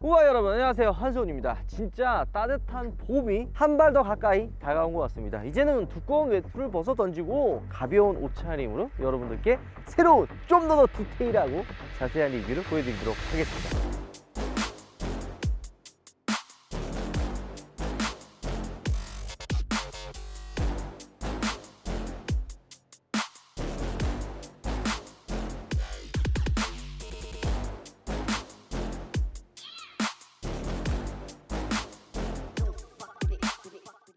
우와 여러분 안녕하세요, 한수훈입니다. 진짜 따뜻한 봄이 한 발 더 가까이 다가온 것 같습니다. 이제는 두꺼운 외투를 벗어 던지고 가벼운 옷차림으로 여러분들께 새로운 좀 더 디테일하고 자세한 리뷰를 보여드리도록 하겠습니다.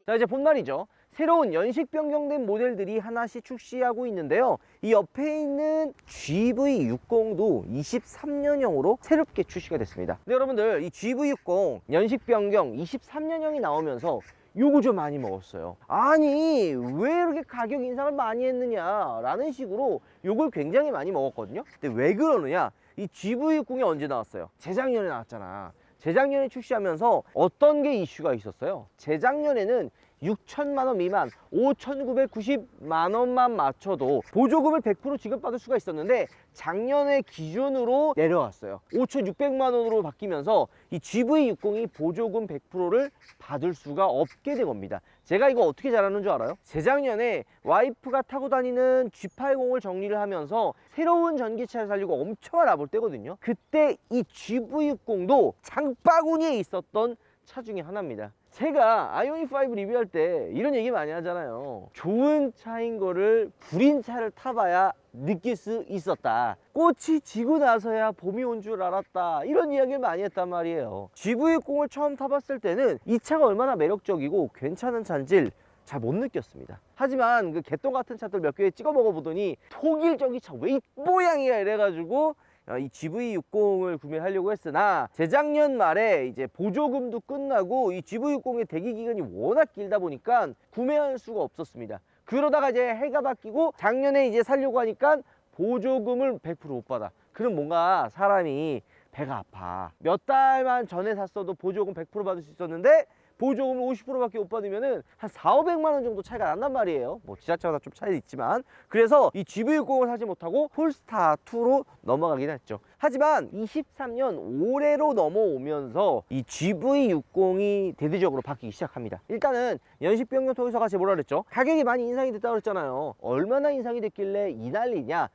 자, 이제 봄날이죠. 새로운 연식 변경된 모델들이 하나씩 출시하고 있는데요. 이 옆에 있는 GV60도 23년형으로 새롭게 출시가 됐습니다. 근데 여러분들, 이 GV60 연식 변경 23년형이 나오면서 요거 좀 많이 먹었어요. 아니 왜 이렇게 가격 인상을 많이 했느냐 라는 식으로 요걸 굉장히 많이 먹었거든요. 근데 왜 그러느냐, 이 GV60이 언제 나왔어요? 재작년에 나왔잖아. 재작년에 출시하면서 어떤 게 이슈가 있었어요? 재작년에는 6천만 원 미만 5,990만 원만 맞춰도 보조금을 100% 지급받을 수가 있었는데 작년에 기준으로 내려왔어요. 5,600만 원으로 바뀌면서 이 GV60이 보조금 100%를 받을 수가 없게 된 겁니다. 제가 이거 어떻게 잘하는 줄 알아요? 재작년에 와이프가 타고 다니는 G80을 정리를 하면서 새로운 전기차를 살려고 엄청 알아볼 때거든요. 그때 이 GV60도 장바구니에 있었던 차 중에 하나입니다. 제가 아이오닉5 리뷰할 때 이런 얘기 많이 하잖아요. 좋은 차인 거를 구린 차를 타봐야 느낄 수 있었다. 꽃이 지고 나서야 봄이 온 줄 알았다. 이런 이야기를 많이 했단 말이에요. GV60을 처음 타봤을 때는 이 차가 얼마나 매력적이고 괜찮은 차인지 잘 못 느꼈습니다. 하지만 그 개똥 같은 차들 몇 개 찍어 먹어보더니 독일적인 차 왜 이 모양이야 이래가지고 이 GV60을 구매하려고 했으나 재작년 말에 이제 보조금도 끝나고 이 GV60의 대기 기간이 워낙 길다 보니까 구매할 수가 없었습니다. 그러다가 이제 해가 바뀌고 작년에 이제 살려고 하니까 보조금을 100% 못 받아. 그럼 뭔가 사람이 배가 아파. 몇 달만 전에 샀어도 보조금 100% 받을 수 있었는데 보조금을 50%밖에 못 받으면은 한 4,500만 원 정도 차이가 난단 말이에요. 뭐 지자체마다 좀 차이도 있지만. 그래서 이 GV60을 사지 못하고 폴스타2로 넘어가긴 했죠. 하지만 23년 올해로 넘어오면서 이 GV60이 대대적으로 바뀌기 시작합니다. 일단은 연식 변경 통해서 같이 뭐라 그랬죠? 가격이 많이 인상이 됐다고 그랬잖아요. 얼마나 인상이 됐길래 이 난리냐?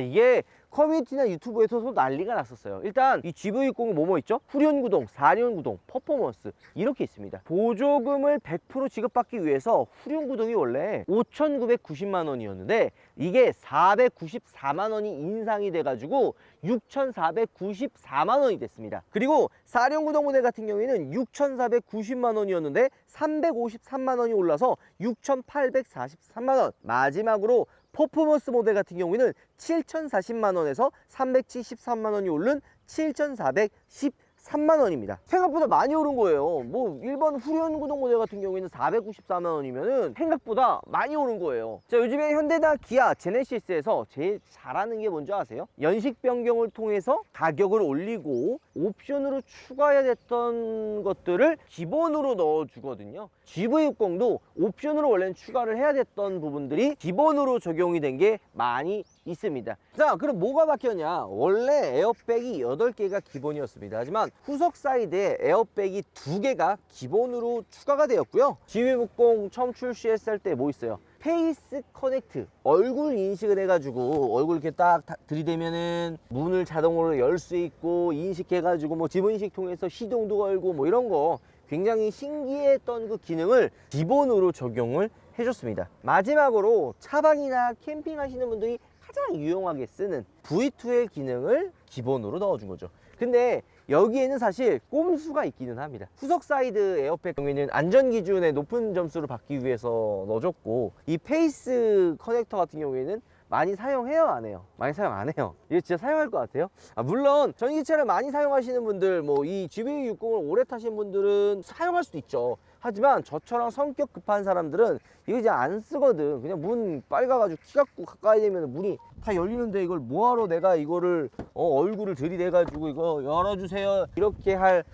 이게 커뮤니티나 유튜브에서도 난리가 났었어요. 일단 이 GV60은 뭐뭐 있죠? 후륜구동, 4륜구동, 퍼포먼스 이렇게 있습니다. 보조금을 100% 지급받기 위해서 후륜구동이 원래 5,990만 원이었는데 이게 494만 원이 인상이 돼가지고 6,494만 원이 됐습니다. 그리고 4륜구동 모델 같은 경우에는 6,490만 원이었는데 353만 원이 올라서 6,843만 원. 마지막으로 퍼포먼스 모델 같은 경우에는 7,040만 원에서 373만 원이 오른 7,413만 원입니다. 생각보다 많이 오른 거예요. 뭐 일반 후륜구동 모델 같은 경우에는 494만 원이면은 생각보다 많이 오른 거예요. 자, 요즘에 현대나 기아, 제네시스에서 제일 잘하는 게 뭔지 아세요? 연식 변경을 통해서 가격을 올리고 옵션으로 추가해야 됐던 것들을 기본으로 넣어주거든요. GV60도 옵션으로 원래는 추가를 해야 됐던 부분들이 기본으로 적용이 된 게 많이 있습니다. 자, 그럼 뭐가 바뀌었냐? 원래 에어백이 8개가 기본이었습니다. 하지만 후석 사이드에 에어백이 2개가 기본으로 추가가 되었고요. GV60 처음 출시했을 때 뭐 있어요? 페이스 커넥트, 얼굴 인식을 해가지고 얼굴 이렇게 딱 들이대면은 문을 자동으로 열 수 있고 인식해가지고 뭐 지문인식 통해서 시동도 걸고 뭐 이런 거 굉장히 신기했던 그 기능을 기본으로 적용을 해줬습니다. 마지막으로 차박이나 캠핑 하시는 분들이 가장 유용하게 쓰는 V2의 기능을 기본으로 넣어준 거죠. 근데 여기에는 사실 꼼수가 있기는 합니다. 후석 사이드 에어백 경우에는 안전 기준에 높은 점수를 받기 위해서 넣어줬고, 이 페이스 커넥터 같은 경우에는 많이 사용해요, 안 해요? 많이 사용 안 해요. 이거 진짜 사용할 것 같아요? 물론 전기차를 많이 사용하시는 분들, 뭐 이 GV60을 오래 타신 분들은 사용할 수도 있죠. 하지만 저처럼 성격 급한 사람들은 이거 이제 안 쓰거든. 그냥 문 빨가가지고 키 갖고 가까이 되면 문이 다 열리는데 이걸 뭐하러 내가 이거를 얼굴을 들이대가지고 이거 열어주세요 이렇게 할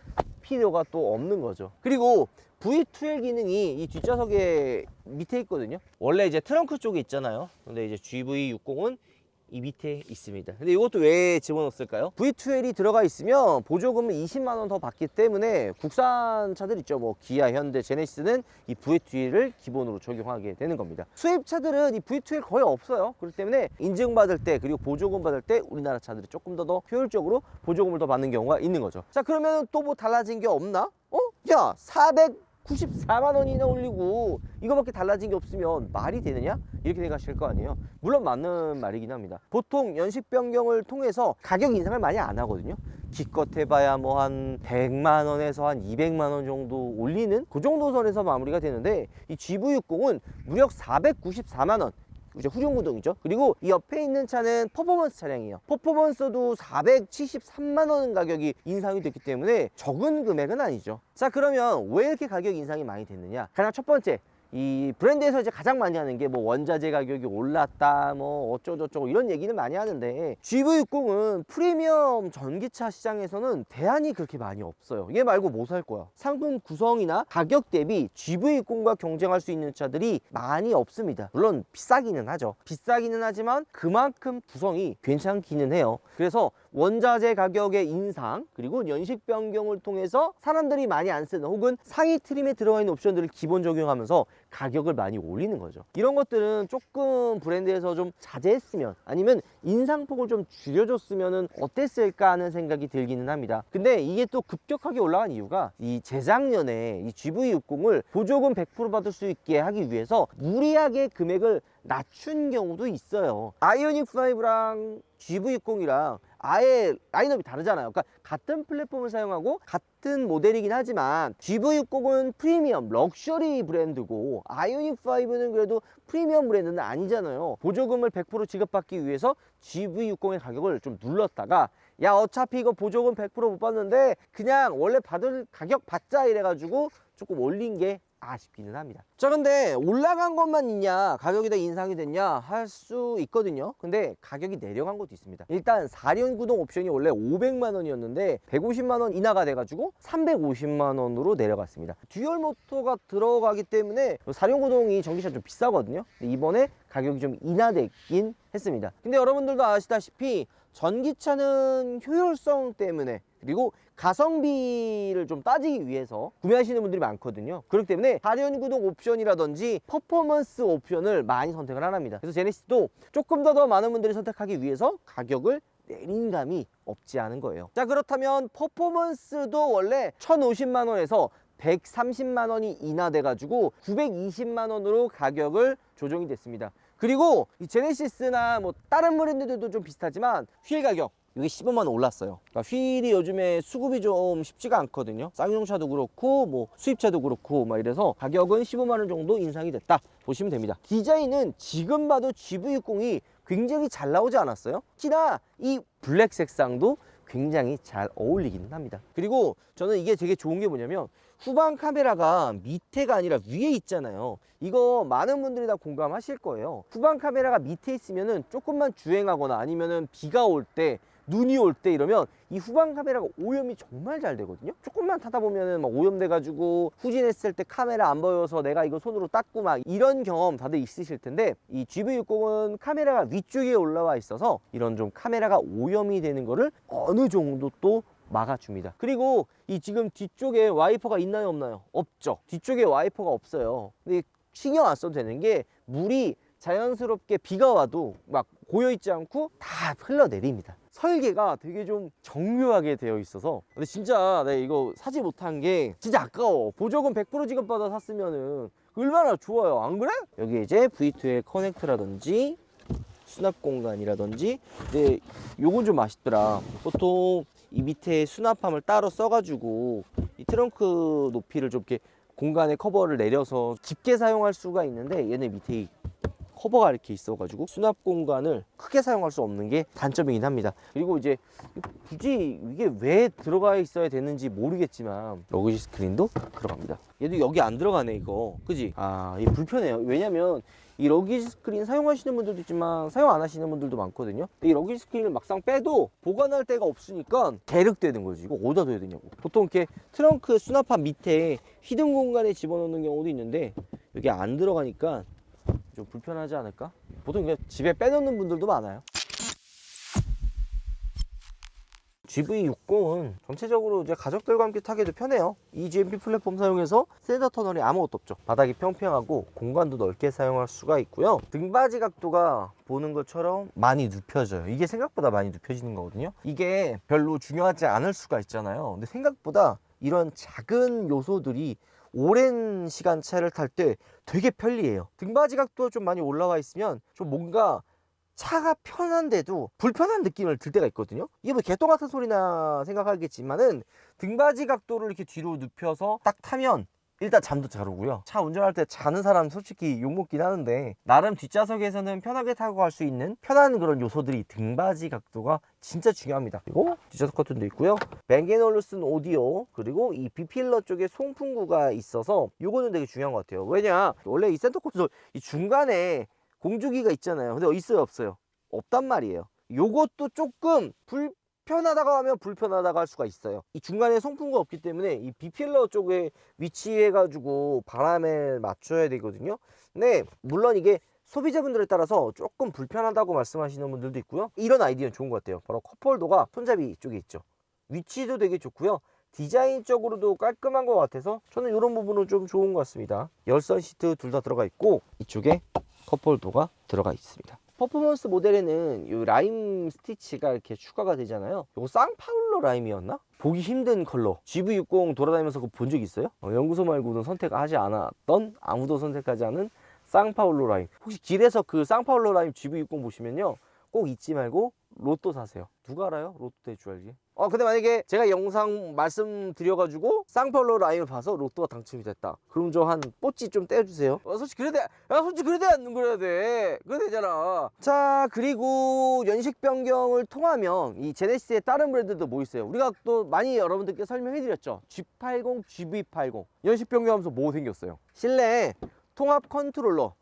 필요가 또 없는 거죠. 그리고 V2의 기능이 이 뒷좌석에 밑에 있거든요. 원래 이제 트렁크 쪽에 있잖아요. 근데 이제 GV60은 이 밑에 있습니다. 근데 이것도 왜 집어넣었을까요? V2L이 들어가 있으면 보조금을 20만 원 더 받기 때문에 국산 차들 있죠. 뭐 기아, 현대, 제네시스는 이 V2L을 기본으로 적용하게 되는 겁니다. 수입차들은 이 V2L 거의 없어요. 그렇기 때문에 인증받을 때 그리고 보조금 받을 때 우리나라 차들이 조금 더 효율적으로 보조금을 더 받는 경우가 있는 거죠. 자, 그러면 또 뭐 달라진 게 없나? 야, 494만 원이나 올리고 이거밖에 달라진 게 없으면 말이 되느냐? 이렇게 생각하실 거 아니에요. 물론 맞는 말이긴 합니다. 보통 연식 변경을 통해서 가격 인상을 많이 안 하거든요. 기껏 해봐야 뭐 한 100만 원에서 한 200만 원 정도 올리는 그 정도 선에서 마무리가 되는데, 이 GV60은 무려 494만 원, 이제 후륜구동이죠. 그리고 이 옆에 있는 차는 퍼포먼스 차량이에요. 퍼포먼스도 473만 원 가격이 인상이 됐기 때문에 적은 금액은 아니죠. 자, 그러면 왜 이렇게 가격 인상이 많이 됐느냐? 가장 첫 번째, 이 브랜드에서 이제 가장 많이 하는 게 뭐 원자재 가격이 올랐다, 뭐 어쩌고저쩌고 이런 얘기는 많이 하는데, GV60은 프리미엄 전기차 시장에서는 대안이 그렇게 많이 없어요. 얘 말고 뭐 살 거야? 상품 구성이나 가격 대비 GV60과 경쟁할 수 있는 차들이 많이 없습니다. 물론 비싸기는 하죠. 비싸기는 하지만 그만큼 구성이 괜찮기는 해요. 그래서 원자재 가격의 인상, 그리고 연식 변경을 통해서 사람들이 많이 안 쓰는 혹은 상위 트림에 들어가 있는 옵션들을 기본 적용하면서 가격을 많이 올리는 거죠. 이런 것들은 조금 브랜드에서 좀 자제했으면, 아니면 인상폭을 좀 줄여줬으면 어땠을까 하는 생각이 들기는 합니다. 근데 이게 또 급격하게 올라간 이유가, 이 재작년에 이 GV60을 보조금 100% 받을 수 있게 하기 위해서 무리하게 금액을 낮춘 경우도 있어요. 아이오닉 5랑 GV60이랑 아예 라인업이 다르잖아요. 그러니까 같은 플랫폼을 사용하고 같은 모델이긴 하지만 GV60은 프리미엄 럭셔리 브랜드고 아이오닉 5는 그래도 프리미엄 브랜드는 아니잖아요. 보조금을 100% 지급받기 위해서 GV60의 가격을 좀 눌렀다가, 야, 어차피 이거 보조금 100% 못 받는데 그냥 원래 받을 가격 받자 이래가지고 조금 올린 게 아쉽기는 합니다. 자, 근데 올라간 것만 있냐, 가격이 다 인상이 됐냐 할 수 있거든요. 근데 가격이 내려간 것도 있습니다. 일단 4륜 구동 옵션이 원래 500만 원이었는데 150만 원 인하가 돼가지고 350만 원으로 내려갔습니다. 듀얼 모터가 들어가기 때문에 4륜 구동이 전기차 좀 비싸거든요. 근데 이번에 가격이 좀 인하되긴 했습니다. 근데 여러분들도 아시다시피 전기차는 효율성 때문에, 그리고 가성비를 좀 따지기 위해서 구매하시는 분들이 많거든요. 그렇기 때문에 4륜 구동 옵션이라든지 퍼포먼스 옵션을 많이 선택을 안 합니다. 그래서 제네시스도 조금 더 많은 분들이 선택하기 위해서 가격을 내린 감이 없지 않은 거예요. 자, 그렇다면 퍼포먼스도 원래 1,050만 원에서 130만 원이 인하돼 가지고 920만 원으로 가격을 조정이 됐습니다. 그리고 이 제네시스나 뭐 다른 브랜드들도 좀 비슷하지만 휠 가격, 이게 15만 원 올랐어요. 그러니까 휠이 요즘에 수급이 좀 쉽지가 않거든요. 쌍용차도 그렇고 뭐 수입차도 그렇고 막 이래서 가격은 15만 원 정도 인상이 됐다 보시면 됩니다. 디자인은 지금 봐도 GV60이 굉장히 잘 나오지 않았어요? 특히나 이 블랙 색상도 굉장히 잘 어울리기는 합니다. 그리고 저는 이게 되게 좋은 게 뭐냐면, 후방 카메라가 밑에가 아니라 위에 있잖아요. 이거 많은 분들이 다 공감하실 거예요. 후방 카메라가 밑에 있으면은 조금만 주행하거나 아니면은 비가 올 때, 눈이 올 때 이러면 이 후방 카메라가 오염이 정말 잘 되거든요. 조금만 타다 보면은 막 오염돼 가지고 후진했을 때 카메라 안 보여서 내가 이거 손으로 닦고 막 이런 경험 다들 있으실 텐데, 이 GV60은 카메라가 위쪽에 올라와 있어서 이런 좀 카메라가 오염이 되는 거를 어느 정도 또 막아줍니다. 그리고 이 지금 뒤쪽에 와이퍼가 있나요 없나요? 없죠. 뒤쪽에 와이퍼가 없어요. 근데 신경 안 써도 되는 게, 물이 자연스럽게 비가 와도 막 고여있지 않고 다 흘러내립니다. 설계가 되게 좀 정교하게 되어 있어서, 근데 진짜 내가 이거 사지 못한 게 진짜 아까워. 보조금 100% 지급받아 샀으면은 얼마나 좋아요, 안 그래? 여기 이제 V2L 커넥트라든지 수납 공간이라든지, 근데 요건 좀 아쉽더라. 보통 이 밑에 수납함을 따로 써가지고 이 트렁크 높이를 좀 이렇게 공간에 커버를 내려서 깊게 사용할 수가 있는데, 얘는 밑에 커버가 이렇게 있어가지고 수납 공간을 크게 사용할 수 없는 게 단점이긴 합니다. 그리고 이제 굳이 이게 왜 들어가 있어야 되는지 모르겠지만 러그지 스크린도 들어갑니다. 얘도 여기 안 들어가네, 이거. 그지? 아, 이게 불편해요. 왜냐면 이 러기지 스크린 사용하시는 분들도 있지만 사용 안 하시는 분들도 많거든요. 이 러기지 스크린을 막상 빼도 보관할 데가 없으니까 계륵되는 거지. 이거 어디다 둬야 되냐고. 보통 이렇게 트렁크 수납함 밑에 히든 공간에 집어넣는 경우도 있는데, 여기 안 들어가니까 좀 불편하지 않을까? 보통 그냥 집에 빼놓는 분들도 많아요. GV60은 전체적으로 이제 가족들과 함께 타기도 편해요. EGMP 플랫폼 사용해서 센터 터널이 아무것도 없죠. 바닥이 평평하고 공간도 넓게 사용할 수가 있고요. 등받이 각도가 보는 것처럼 많이 눕혀져요. 이게 생각보다 많이 눕혀지는 거거든요. 이게 별로 중요하지 않을 수가 있잖아요. 근데 생각보다 이런 작은 요소들이 오랜 시간 차를 탈 때 되게 편리해요. 등받이 각도가 좀 많이 올라와 있으면 좀 뭔가 차가 편한데도 불편한 느낌을 들 때가 있거든요. 이게 뭐 개똥 같은 소리나 생각하겠지만은 등받이 각도를 이렇게 뒤로 눕혀서 딱 타면 일단 잠도 잘 오고요. 차 운전할 때 자는 사람 솔직히 욕먹긴 하는데 나름 뒷좌석에서는 편하게 타고 갈 수 있는 편한 그런 요소들이 등받이 각도가 진짜 중요합니다. 그리고 뒷좌석 커튼도 있고요. 뱅 앤 올루슨 오디오, 그리고 이 B필러 쪽에 송풍구가 있어서 요거는 되게 중요한 것 같아요. 왜냐, 원래 이 센터 콘솔 이 중간에 공조기가 있잖아요. 근데 있어요, 없어요? 없단 말이에요. 요것도 조금 불편하다고 하면 불편하다고 할 수가 있어요. 이 중간에 송풍구가 없기 때문에 이 B필러 쪽에 위치해가지고 바람에 맞춰야 되거든요. 근데 물론 이게 소비자분들에 따라서 조금 불편하다고 말씀하시는 분들도 있고요. 이런 아이디어는 좋은 것 같아요. 바로 컵홀더가 손잡이 쪽에 있죠. 위치도 되게 좋고요. 디자인적으로도 깔끔한 것 같아서 저는 이런 부분은 좀 좋은 것 같습니다. 열선 시트 둘 다 들어가 있고 이쪽에 컵홀더가 들어가 있습니다. 퍼포먼스 모델에는 이 라임 스티치가 이렇게 추가가 되잖아요. 이거 쌍파울로 라임이었나? 보기 힘든 컬러. GV60 돌아다니면서 그거 본 적 있어요? 연구소 말고는 선택하지 않았던, 아무도 선택하지 않은 쌍파울로 라임. 혹시 길에서 그 쌍파울로 라임 GV60 보시면요, 꼭 잊지 말고 로또 사세요. 누가 알아요? 로또 될 줄 알지? 근데 만약에 제가 영상 말씀드려가지고 쌍파울로 라인을 봐서 로또가 당첨이 됐다. 그럼 저 한 뽀찌 좀 떼주세요. 솔직히 그래야 돼. 야, 솔직히 그래야 돼, 안 그래야 돼? 그래야 되잖아. 자, 그리고 연식 변경을 통하면 이 제네시스의 다른 브랜드도 뭐 있어요? 우리가 또 많이 여러분들께 설명해드렸죠. G80, GV80 연식 변경하면서 뭐 생겼어요? 실내에 통합 컨트롤러,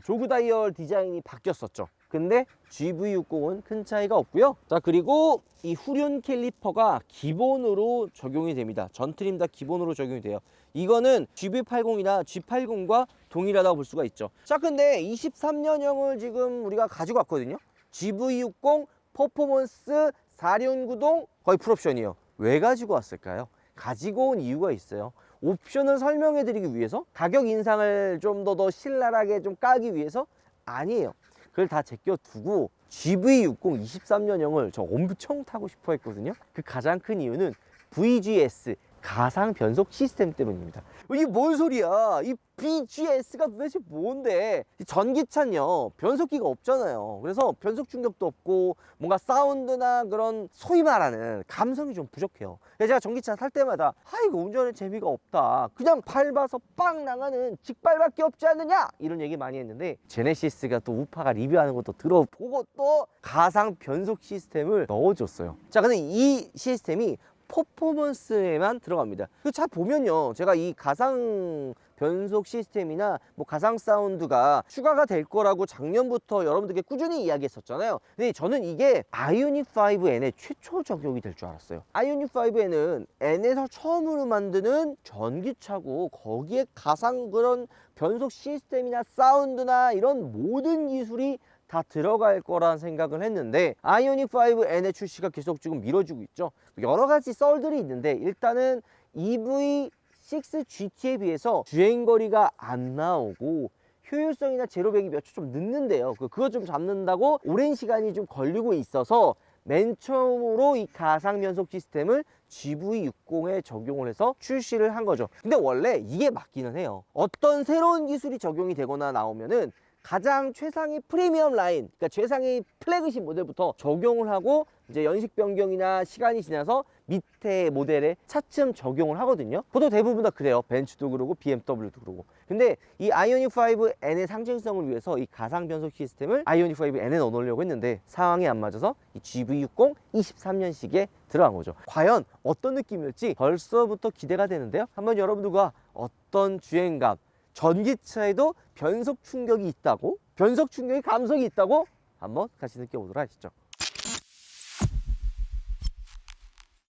조그 다이얼 디자인이 바뀌었었죠. 근데 GV60은 큰 차이가 없고요. 자, 그리고 이 후륜 캘리퍼가 기본으로 적용이 됩니다. 전 트림 다 기본으로 적용이 돼요. 이거는 GV80이나 G80과 동일하다고 볼 수가 있죠. 자, 근데 23년형을 지금 우리가 가지고 왔거든요. GV60 퍼포먼스 4륜구동 거의 풀옵션이에요. 왜 가지고 왔을까요? 가지고 온 이유가 있어요. 옵션을 설명해 드리기 위해서, 가격 인상을 좀 더 신랄하게 좀 까기 위해서? 아니에요. 그걸 다 제껴두고 GV60 23년형을 저 엄청 타고 싶어 했거든요. 그 가장 큰 이유는 VGS 가상 변속 시스템 때문입니다. 이게 뭔 소리야? 이 VGS가 도대체 뭔데? 전기차는요, 변속기가 없잖아요. 그래서 변속 충격도 없고 뭔가 사운드나 그런 소위 말하는 감성이 좀 부족해요. 그래서 제가 전기차 탈 때마다 이거 운전에 재미가 없다, 그냥 밟아서 빵 나가는 직발밖에 없지 않느냐, 이런 얘기 많이 했는데 제네시스가 또 우파가 리뷰하는 것도 들어보고 또 가상 변속 시스템을 넣어줬어요. 자, 근데 이 시스템이 퍼포먼스에만 들어갑니다. 그 차 보면요, 제가 이 가상 변속 시스템이나 뭐 가상 사운드가 추가가 될 거라고 작년부터 여러분들께 꾸준히 이야기했었잖아요. 근데 저는 이게 아이오닉 5N에 최초 적용이 될 줄 알았어요. 아이오닉 5N은 N에서 처음으로 만드는 전기차고 거기에 가상 그런 변속 시스템이나 사운드나 이런 모든 기술이 다 들어갈 거란 생각을 했는데 아이오닉 5N의 출시가 계속 지금 미뤄지고 있죠. 여러 가지 썰들이 있는데 일단은 EV6 GT에 비해서 주행거리가 안 나오고 효율성이나 제로백이 몇 초 좀 늦는데요. 그거 좀 잡는다고 오랜 시간이 좀 걸리고 있어서 맨 처음으로 이 가상 변속 시스템을 GV60에 적용을 해서 출시를 한 거죠. 근데 원래 이게 맞기는 해요. 어떤 새로운 기술이 적용이 되거나 나오면은 가장 최상위 프리미엄 라인, 그러니까 최상위 플래그십 모델부터 적용을 하고 이제 연식 변경이나 시간이 지나서 밑에 모델에 차츰 적용을 하거든요. 보통 대부분 다 그래요. 벤츠도 그러고 BMW도 그러고. 근데 이 아이오닉 5N의 상징성을 위해서 이 가상 변속 시스템을 아이오닉 5N에 넣어놓으려고 했는데 상황이 안 맞아서 이 GV60 23년식에 들어간 거죠. 과연 어떤 느낌일지 벌써부터 기대가 되는데요. 한번 여러분들과 어떤 주행감, 전기차에도 변속 충격이 있다고, 변속 충격의 감성이 있다고 한번 같이 느껴보도록 하시죠.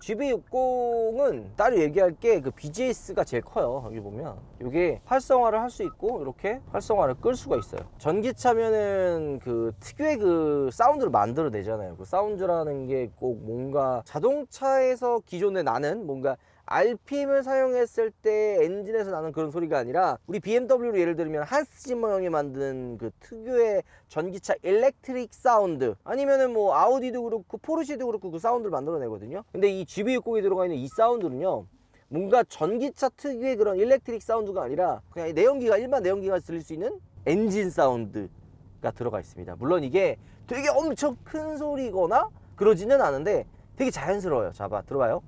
GV60은 따로 얘기할 게 그 BGS가 제일 커요. 여기 보면 이게 활성화를 할 수 있고 이렇게 활성화를 끌 수가 있어요. 전기차면은 그 특유의 그 사운드를 만들어내잖아요. 그 사운드라는 게 꼭 뭔가 자동차에서 기존에 나는 뭔가 RPM을 사용했을 때 엔진에서 나는 그런 소리가 아니라 우리 BMW로 예를 들면 한스 지머 형이 만든 그 특유의 전기차 일렉트릭 사운드, 아니면은 뭐 아우디도 그렇고 포르쉐도 그렇고 그 사운드를 만들어내거든요. 근데 이 GV60에 들어가 있는 이 사운드는요, 뭔가 전기차 특유의 그런 일렉트릭 사운드가 아니라 그냥 내연기가, 일반 내연기가 들릴 수 있는 엔진 사운드가 들어가 있습니다. 물론 이게 되게 엄청 큰 소리거나 그러지는 않은데 되게 자연스러워요. 자, 들어봐요.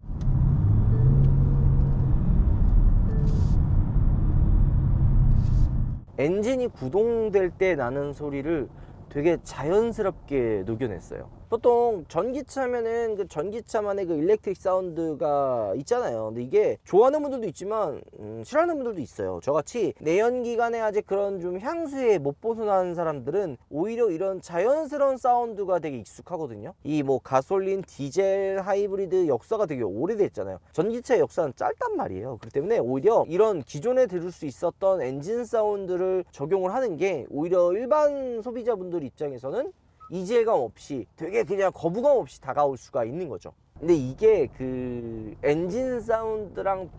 엔진이 구동될 때 나는 소리를 되게 자연스럽게 녹여냈어요. 보통 전기차면은 그 전기차만의 그 일렉트릭 사운드가 있잖아요. 근데 이게 좋아하는 분들도 있지만 싫어하는 분들도 있어요. 저같이 내연기관에 아직 그런 좀 향수에 못 벗어나는 사람들은 오히려 이런 자연스러운 사운드가 되게 익숙하거든요. 이 뭐 가솔린, 디젤, 하이브리드 역사가 되게 오래됐잖아요. 전기차의 역사는 짧단 말이에요. 그렇기 때문에 오히려 이런 기존에 들을 수 있었던 엔진 사운드를 적용을 하는 게 오히려 일반 소비자분들 입장에서는 이질감 없이 되게 그냥 거부감 없이 다가올 수가 있는 거죠. 근데 이게 그 엔진 사운드랑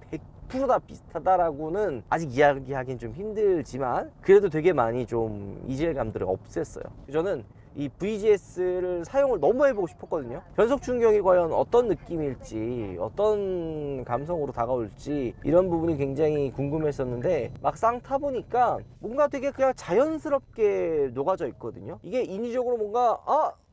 100% 다 비슷하다라고는 아직 이야기하기는 좀 힘들지만 그래도 되게 많이 좀 이질감들을 없앴어요. 저는 이 VGS를 사용을 너무 해보고 싶었거든요. 변속 충격이 과연 어떤 느낌일지, 어떤 감성으로 다가올지 이런 부분이 굉장히 궁금했었는데 막상 타보니까 뭔가 되게 그냥 자연스럽게 녹아져 있거든요. 이게 인위적으로 뭔가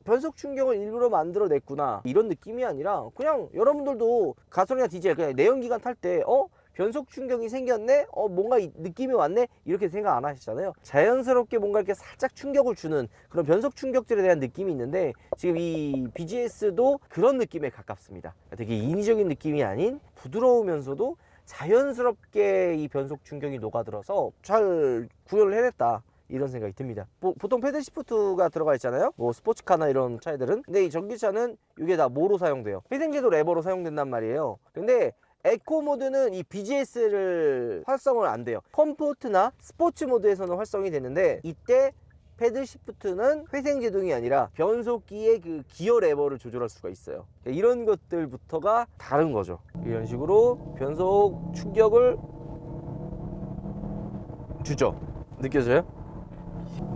변속 충격을 일부러 만들어냈구나 이런 느낌이 아니라 그냥 여러분들도 가솔린이나 디젤 그냥 내연기관 탈 때 변속 충격이 생겼네? 뭔가 느낌이 왔네? 이렇게 생각 안 하시잖아요. 자연스럽게 뭔가 이렇게 살짝 충격을 주는 그런 변속 충격들에 대한 느낌이 있는데 지금 이 BGS도 그런 느낌에 가깝습니다. 되게 인위적인 느낌이 아닌 부드러우면서도 자연스럽게 이 변속 충격이 녹아들어서 잘 구현을 해냈다. 이런 생각이 듭니다. 보통 패들 시프트가 들어가 있잖아요. 뭐 스포츠카나 이런 차들은. 근데 이 전기차는 이게 다 뭐로 사용돼요? 회생제도 레버로 사용된단 말이에요. 근데 에코 모드는 이 BGS를 활성을 안 돼요. 컴포트나 스포츠 모드에서는 활성이 되는데 이때 패들 시프트는 회생제동이 아니라 변속기의 그 기어 레버를 조절할 수가 있어요. 이런 것들부터가 다른 거죠. 이런 식으로 변속 충격을 주죠. 느껴져요?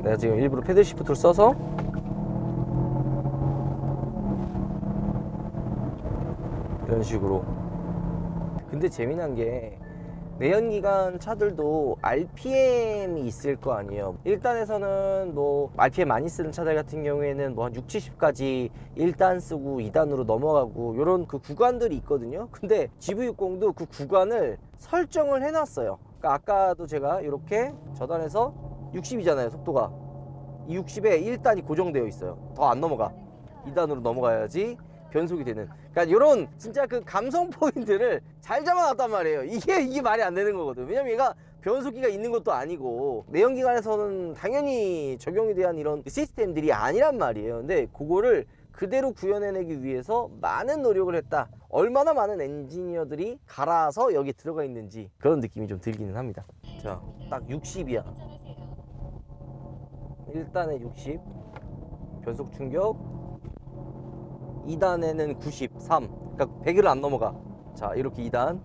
내가 지금 일부러 패들 시프트를 써서 이런 식으로. 근데 재미난 게 내연기관 차들도 RPM이 있을 거 아니에요. 1단에서는 뭐 RPM 많이 쓰는 차들 같은 경우에는 뭐 한 6, 70까지 1단 쓰고 2단으로 넘어가고 이런 그 구간들이 있거든요. 근데 GV60도 그 구간을 설정을 해놨어요. 그러니까 아까도 제가 이렇게 저단에서 60이잖아요 속도가. 이 60에 1단이 고정되어 있어요. 더 안 넘어가. 2단으로 넘어가야지 변속이 되는. 그러니까 이런 진짜 그 감성 포인트를 잘 잡아놨단 말이에요. 이게 말이 안 되는 거거든. 왜냐면 얘가 변속기가 있는 것도 아니고 내연기관에서는 당연히 적용이 대한 이런 시스템들이 아니란 말이에요. 근데 그거를 그대로 구현해내기 위해서 많은 노력을 했다. 얼마나 많은 엔지니어들이 갈아서 여기 들어가 있는지 그런 느낌이 좀 들기는 합니다. 자, 딱 60이야. 1단에 60 변속 충격, 2단에는 93. 그러니까 100을 안 넘어가. 자, 이렇게 2단.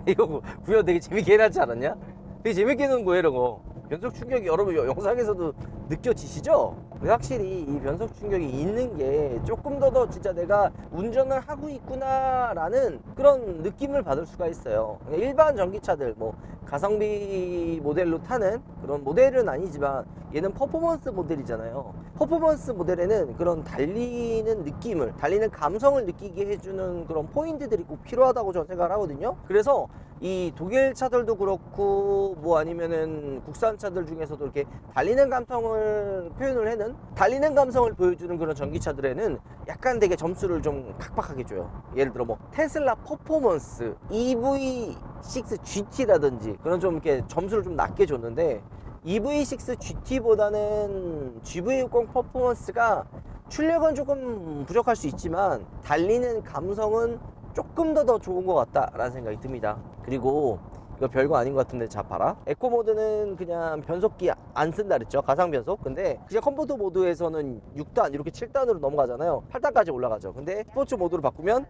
이거 구현 되게 재밌게 해놨지 않았냐? 되게 재밌게 해놓은 거예요, 이런 거. 변속 충격이 여러분 영상에서도 느껴지시죠? 확실히 이 변속 충격이 있는 게 조금 더 진짜 내가 운전을 하고 있구나 라는 그런 느낌을 받을 수가 있어요. 일반 전기차들 뭐 가성비 모델로 타는 그런 모델은 아니지만 얘는 퍼포먼스 모델이잖아요. 퍼포먼스 모델에는 그런 달리는 느낌을, 달리는 감성을 느끼게 해주는 그런 포인트들이 꼭 필요하다고 저는 생각을 하거든요. 그래서 이 독일 차들도 그렇고 뭐 아니면은 국산 차들 중에서도 이렇게 달리는 감성을 표현을 해는, 달리는 감성을 보여주는 그런 전기차들에는 약간 되게 점수를 좀 팍팍하게 줘요. 예를 들어 뭐 테슬라 퍼포먼스 EV6 GT라든지 그런 좀 이렇게 점수를 좀 낮게 줬는데 EV6 GT보다는 GV60 퍼포먼스가 출력은 조금 부족할 수 있지만 달리는 감성은 조금 더 좋은 것 같다라는 생각이 듭니다. 그리고 이거 별거 아닌 것 같은데, 자 봐라. 에코 모드는 그냥 변속기 안 쓴다 그랬죠, 가상 변속. 근데 그냥 컴포트 모드에서는 6단 이렇게 7단으로 넘어가잖아요. 8단까지 올라가죠. 근데 스포츠 모드로 바꾸면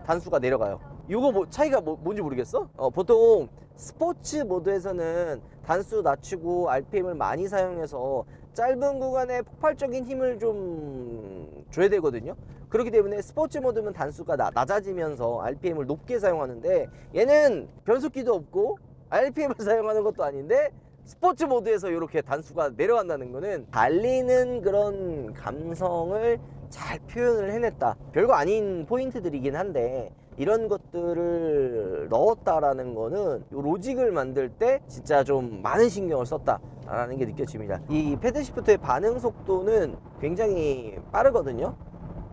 단수가 내려가요. 이거 뭐 차이가 뭔지 모르겠어? 보통 스포츠 모드에서는 단수 낮추고 RPM을 많이 사용해서 짧은 구간에 폭발적인 힘을 좀 줘야 되거든요. 그렇기 때문에 스포츠 모드면 단수가 낮아지면서 RPM을 높게 사용하는데, 얘는 변속기도 없고 RPM을 사용하는 것도 아닌데 스포츠 모드에서 이렇게 단수가 내려간다는 거는 달리는 그런 감성을 잘 표현을 해냈다. 별거 아닌 포인트들이긴 한데 이런 것들을 넣었다라는 거는 이 로직을 만들 때 진짜 좀 많은 신경을 썼다라는 게 느껴집니다. 이 패드 시프트의 반응 속도는 굉장히 빠르거든요.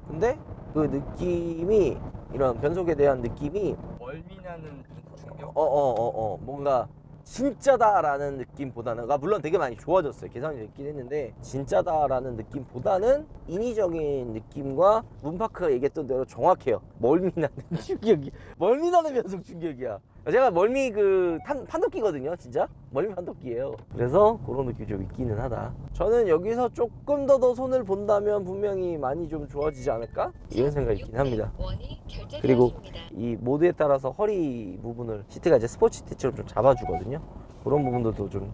근데 그 느낌이, 이런 변속에 대한 느낌이 멀미나는 충격? 뭔가 진짜다라는 느낌보다는, 물론 되게 많이 좋아졌어요. 개선이 됐긴 했는데 진짜다라는 느낌보다는 인위적인 느낌과 문파크가 얘기했던 대로 정확해요. 멀미나는 충격이, 멀미나는 변속 충격이야. 제가 멀미 판독기거든요. 진짜 멀미 판독기예요. 그래서 그런 느낌이 좀 있기는 하다. 저는 여기서 조금 더 손을 본다면 분명히 많이 좀 좋아지지 않을까, 이런 생각이 있긴 합니다. 그리고 이 모드에 따라서 허리 부분을 시트가 이제 스포츠 시트처럼 좀 잡아주거든요. 그런 부분들도 좀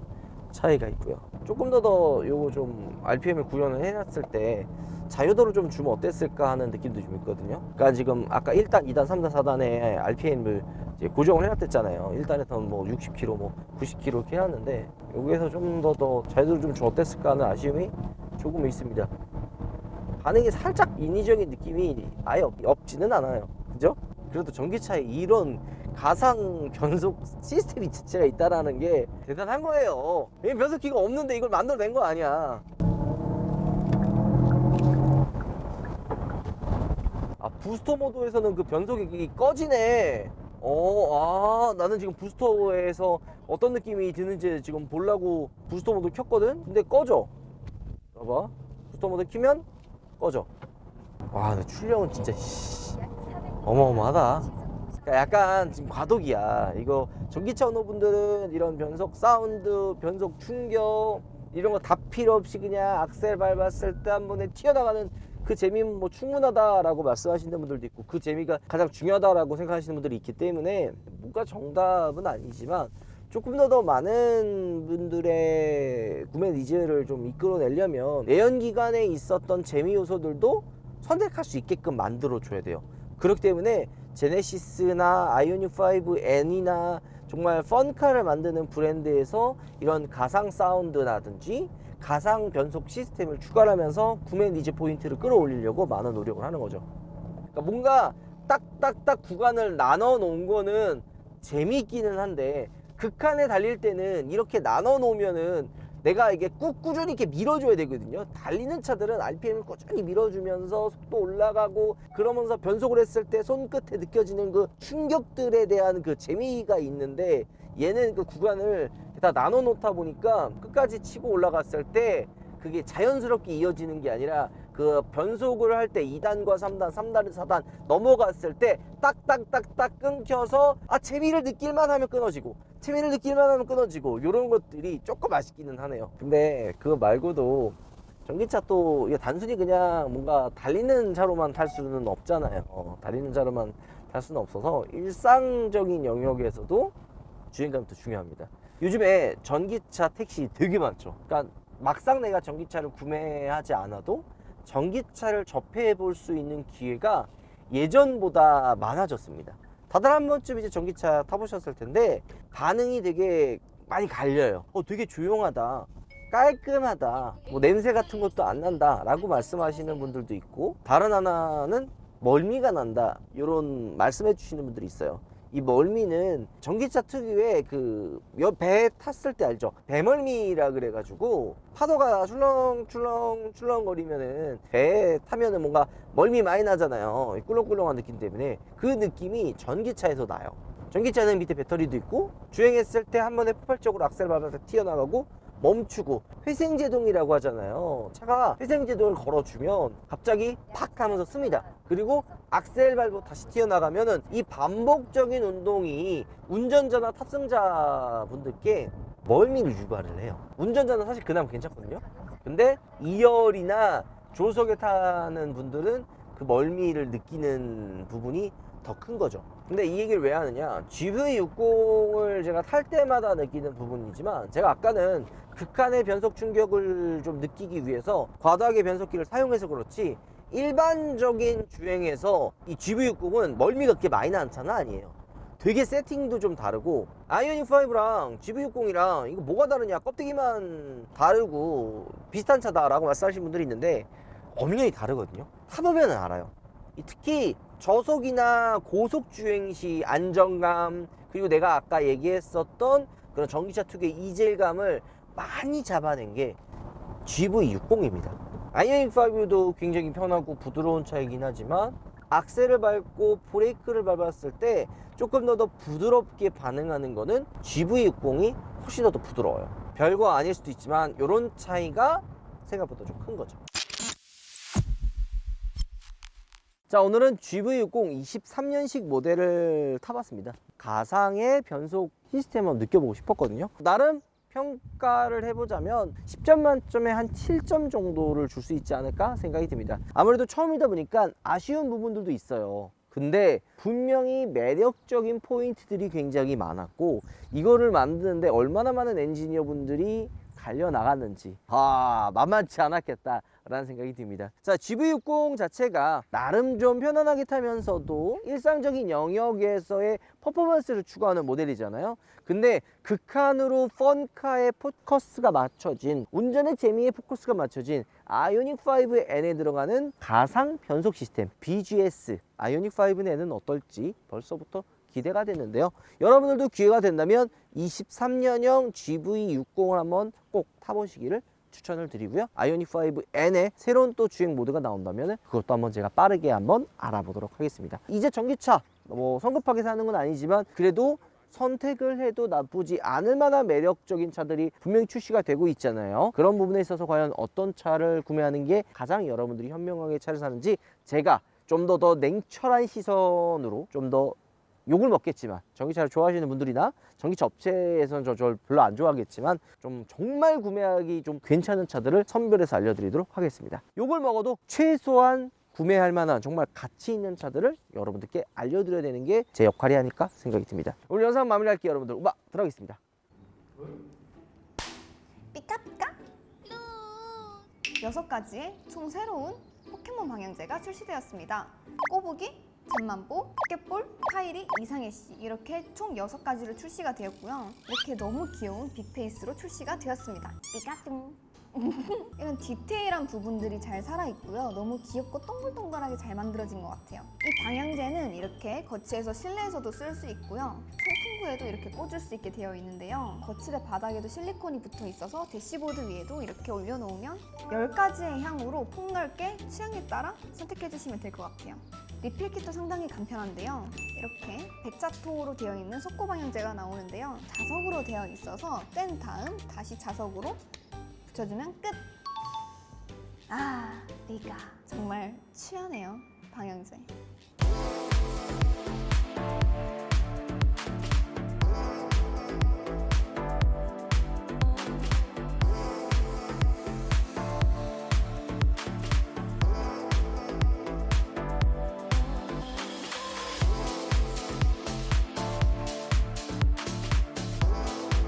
차이가 있고요. 조금 더 요거 좀 RPM을 구현을 해놨을 때 자유도를 좀 주면 어땠을까 하는 느낌도 좀 있거든요. 그러니까 지금 아까 1단, 2단, 3단, 4단에 RPM을 이제 고정을 해놨댔잖아요. 1단에서는 뭐 60km, 뭐 90km 이렇게 해놨는데 여기에서 좀 더 자유도를 좀 주면 어땠을까 하는 아쉬움이 조금 있습니다. 반응이 살짝 인위적인 느낌이 아예 없지는 않아요. 그죠? 그래도 전기차에 이런 가상 변속 시스템이 자체가 있다라는 게 대단한 거예요. 이 변속기가 없는데 이걸 만들어낸 거 아니야. 부스터 모드에서는 그 변속이 꺼지네. 나는 지금 부스터에서 어떤 느낌이 드는지 지금 보려고 부스터 모드 켰거든? 근데 꺼져. 봐봐. 부스터 모드 키면 꺼져. 와, 근데 출력은 진짜 어마어마하다. 그러니까 약간 지금 과도기야. 이거 전기차 오너분들은 이런 변속 사운드, 변속 충격 이런 거 다 필요 없이 그냥 악셀 밟았을 때 한 번에 튀어나가는 그 재미는 뭐 충분하다라고 말씀하시는 분들도 있고, 그 재미가 가장 중요하다라고 생각하시는 분들이 있기 때문에 뭔가 정답은 아니지만 조금 더 많은 분들의 구매 니즈를 좀 이끌어내려면 내연기관에 있었던 재미 요소들도 선택할 수 있게끔 만들어 줘야 돼요. 그렇기 때문에 제네시스나 아이오닉 5N이나 정말 펀카를 만드는 브랜드에서 이런 가상 사운드라든지 가상 변속 시스템을 추가하면서 구매 니즈 포인트를 끌어올리려고 많은 노력을 하는 거죠. 그러니까 뭔가 딱딱딱 구간을 나눠 놓은 거는 재미있기는 한데, 극한에 달릴 때는 이렇게 나눠 놓으면은 내가 이게 꾸준히 이렇게 밀어줘야 되거든요. 달리는 차들은 RPM을 꾸준히 밀어주면서 속도 올라가고 그러면서 변속을 했을 때 손끝에 느껴지는 그 충격들에 대한 그 재미가 있는데, 얘는 그 구간을 다 나눠 놓다 보니까 끝까지 치고 올라갔을 때 그게 자연스럽게 이어지는 게 아니라 그 변속을 할 때 2단과 3단, 3단에서 4단 넘어갔을 때 딱딱딱딱 끊겨서 재미를 느낄만 하면 끊어지고, 재미를 느낄만 하면 끊어지고, 요런 것들이 조금 아쉽기는 하네요. 근데 그거 말고도 전기차 또 단순히 그냥 뭔가 달리는 차로만 탈 수는 없잖아요. 달리는 차로만 탈 수는 없어서 일상적인 영역에서도 주행감이 또 중요합니다. 요즘에 전기차 택시 되게 많죠. 그러니까 막상 내가 전기차를 구매하지 않아도 전기차를 접해 볼 수 있는 기회가 예전보다 많아졌습니다. 다들 한 번쯤 이제 전기차 타보셨을 텐데 반응이 되게 많이 갈려요. 되게 조용하다, 깔끔하다, 뭐 냄새 같은 것도 안 난다 라고 말씀하시는 분들도 있고, 다른 하나는 멀미가 난다 이런 말씀해 주시는 분들이 있어요. 이 멀미는 전기차 특유의 그 배 탔을 때 알죠? 배멀미라 그래가지고 파도가 출렁출렁 거리면은 배에 타면은 뭔가 멀미 많이 나잖아요. 꿀렁꿀렁한 느낌 때문에 그 느낌이 전기차에서 나요. 전기차는 밑에 배터리도 있고 주행했을 때 한 번에 폭발적으로 악셀 밟아서 튀어나가고 멈추고, 회생제동이라고 하잖아요. 차가 회생제동을 걸어주면 갑자기 팍 하면서 씁니다. 그리고 악셀 밟고 다시 튀어나가면은 이 반복적인 운동이 운전자나 탑승자분들께 멀미를 유발을 해요. 운전자는 사실 그나마 괜찮거든요. 근데 2열이나 조석에 타는 분들은 그 멀미를 느끼는 부분이 더 큰 거죠. 근데 이 얘기를 왜 하느냐, GV60을 제가 탈 때마다 느끼는 부분이지만, 제가 아까는 극한의 변속 충격을 좀 느끼기 위해서 과도하게 변속기를 사용해서 그렇지, 일반적인 주행에서 이 GV60은 멀미가 그렇게 많이 나는 차는 아니에요. 되게 세팅도 좀 다르고, 아이오닉5랑 GV60이랑 이거 뭐가 다르냐, 껍데기만 다르고 비슷한 차다라고 말씀하시는 분들이 있는데 엄연히 다르거든요. 타보면 알아요. 특히 저속이나 고속 주행 시 안정감, 그리고 내가 아까 얘기했었던 그런 전기차 특유의 이질감을 많이 잡아낸 게 GV60입니다. 아이오닉5도 굉장히 편하고 부드러운 차이긴 하지만 악셀을 밟고 브레이크를 밟았을 때 조금 더 부드럽게 반응하는 거는 GV60이 훨씬 더 부드러워요. 별거 아닐 수도 있지만 이런 차이가 생각보다 좀 큰 거죠. 자, 오늘은 GV60 23년식 모델을 타봤습니다. 가상의 변속 시스템을 느껴보고 싶었거든요. 나름 평가를 해보자면 10점 만점에 한 7점 정도를 줄 수 있지 않을까 생각이 듭니다. 아무래도 처음이다 보니까 아쉬운 부분들도 있어요. 근데 분명히 매력적인 포인트들이 굉장히 많았고, 이거를 만드는데 얼마나 많은 엔지니어 분들이 갈려 나갔는지 만만치 않았겠다 라는 생각이 듭니다. 자, GV60 자체가 나름 좀 편안하게 타면서도 일상적인 영역에서의 퍼포먼스를 추구하는 모델이잖아요. 근데 극한으로 펀카의 포커스가 맞춰진, 운전의 재미에 포커스가 맞춰진 아이오닉5N에 들어가는 가상 변속 시스템 BGS, 아이오닉5N은 어떨지 벌써부터 기대가 됐는데요. 여러분들도 기회가 된다면 23년형 GV60을 한번 꼭 타보시기를 추천을 드리고요. 아이오닉5N에 새로운 또 주행 모드가 나온다면 그것도 한번 제가 빠르게 한번 알아보도록 하겠습니다. 이제 전기차 뭐 성급하게 사는 건 아니지만 그래도 선택을 해도 나쁘지 않을 만한 매력적인 차들이 분명히 출시가 되고 있잖아요. 그런 부분에 있어서 과연 어떤 차를 구매하는 게 가장 여러분들이 현명하게 차를 사는지 제가 좀 더 냉철한 시선으로 좀 더 욕을 먹겠지만, 전기차를 좋아하시는 분들이나 전기차 업체에서는 저를 별로 안 좋아하겠지만 좀 정말 구매하기 좀 괜찮은 차들을 선별해서 알려드리도록 하겠습니다. 욕을 먹어도 최소한 구매할 만한 정말 가치 있는 차들을 여러분들께 알려드려야 되는 게 제 역할이 아닐까 생각이 듭니다. 오늘 영상 마무리할게요. 여러분들 음악 들어가겠습니다. 피카피카 6가지의 총 새로운 포켓몬 방향제가 출시되었습니다. 꼬부기, 잠만보, 포켓볼, 카이리, 이상해씨 이렇게 총 6가지로 출시가 되었고요. 이렇게 너무 귀여운 빅페이스로 출시가 되었습니다. 삐까뚱. 이런 디테일한 부분들이 잘 살아있고요. 너무 귀엽고 동글동글하게 잘 만들어진 것 같아요. 이 방향제는 이렇게 거치해서 실내에서도 쓸 수 있고요. 송풍구에도 이렇게 꽂을 수 있게 되어 있는데요. 거치대 바닥에도 실리콘이 붙어 있어서 대시보드 위에도 이렇게 올려놓으면 10가지의 향으로 폭넓게 취향에 따라 선택해주시면 될 것 같아요. 리필kit도 상당히 간편한데요. 이렇게 백자토로 되어 있는 속고 방향제가 나오는데요. 자석으로 되어 있어서 뗀 다음 다시 자석으로 붙여주면 끝! 리가 정말 취하네요, 방향제.